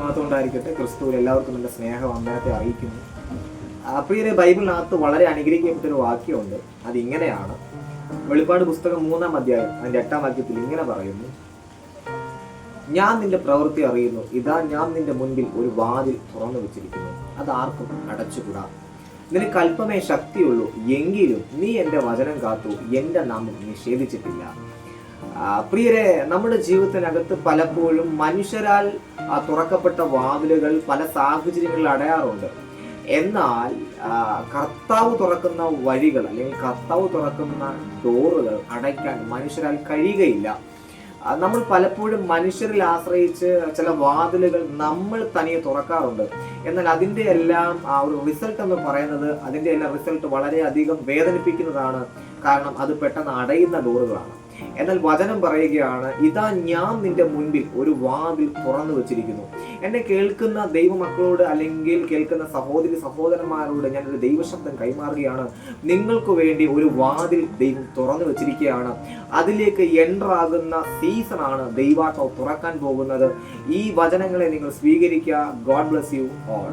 മാത്രമുണ്ടായിരിക്കട്ടെ, ക്രിസ്തുവിൽ എല്ലാവർക്കും എൻ്റെ സ്നേഹവന്ദനത്തെ അറിയിക്കുന്നു. പ്രിയരെ, ബൈബിളിനകത്ത് വളരെ അനുഗ്രഹിക്കപ്പെട്ടൊരു വാക്യമുണ്ട്. അതിങ്ങനെയാണ്. വെളിപ്പാട് പുസ്തകം 3-ാം അധ്യായം അതിൻ്റെ 8-ാം വാക്യത്തിൽ ഇങ്ങനെ പറയുന്നു: ഞാൻ നിന്റെ പ്രവൃത്തി അറിയുന്നു, ഇതാ ഞാൻ നിന്റെ മുൻപിൽ ഒരു വാതിൽ തുറന്നു വെച്ചിരിക്കുന്നു, അത് ആർക്കും അടച്ചുകൂടാ. നിനക്ക് അല്പമേ ശക്തിയുള്ളൂ, എങ്കിലും നീ എൻ്റെ വചനം കാത്തു, എൻ്റെ നാമം നിഷേധിച്ചിട്ടില്ല. പ്രിയരെ, നമ്മുടെ ജീവിതത്തിനകത്ത് പലപ്പോഴും മനുഷ്യരാൽ തുറക്കപ്പെട്ട വാതിലുകൾ പല സാഹചര്യങ്ങളിൽ അടയാറുണ്ട്. എന്നാൽ കർത്താവ് തുറക്കുന്ന വഴികൾ അല്ലെങ്കിൽ കർത്താവ് തുറക്കുന്ന ഡോറുകൾ അടയ്ക്കാൻ മനുഷ്യരാൽ കഴിയുകയില്ല. നമ്മൾ പലപ്പോഴും മനുഷ്യരിൽ ആശ്രയിച്ച് ചില വാതിലുകൾ നമ്മൾ തനിയെ തുറക്കാറുണ്ട്. എന്നാൽ അതിൻ്റെ എല്ലാം ഒരു റിസൾട്ട് എന്ന് പറയുന്നത്, അതിൻ്റെ എല്ലാം റിസൾട്ട് വളരെയധികം വേദനിപ്പിക്കുന്നതാണ്. കാരണം അത് പെട്ടെന്ന് അടയുന്ന ഡോറുകളാണ്. എന്നാൽ വചനം പറയുകയാണ്, ഇതാ ഞാൻ നിന്റെ മുൻപിൽ ഒരു വാതിൽ തുറന്നു വെച്ചിരിക്കുന്നു. എന്നെ കേൾക്കുന്ന ദൈവമക്കളോട് അല്ലെങ്കിൽ കേൾക്കുന്ന സഹോദരി സഹോദരന്മാരോട് ഞാനൊരു ദൈവശബ്ദം കൈമാറുകയാണ്. നിങ്ങൾക്ക് വേണ്ടി ഒരു വാതിൽ ദൈവം തുറന്നു വെച്ചിരിക്കുകയാണ്. അതിലേക്ക് എൻ്റർ ആകുന്ന സീസണാണ് ദൈവാത്മാവ് തുറക്കാൻ പോകുന്നത്. ഈ വചനങ്ങളെ നിങ്ങൾ സ്വീകരിക്കുക. God bless you all.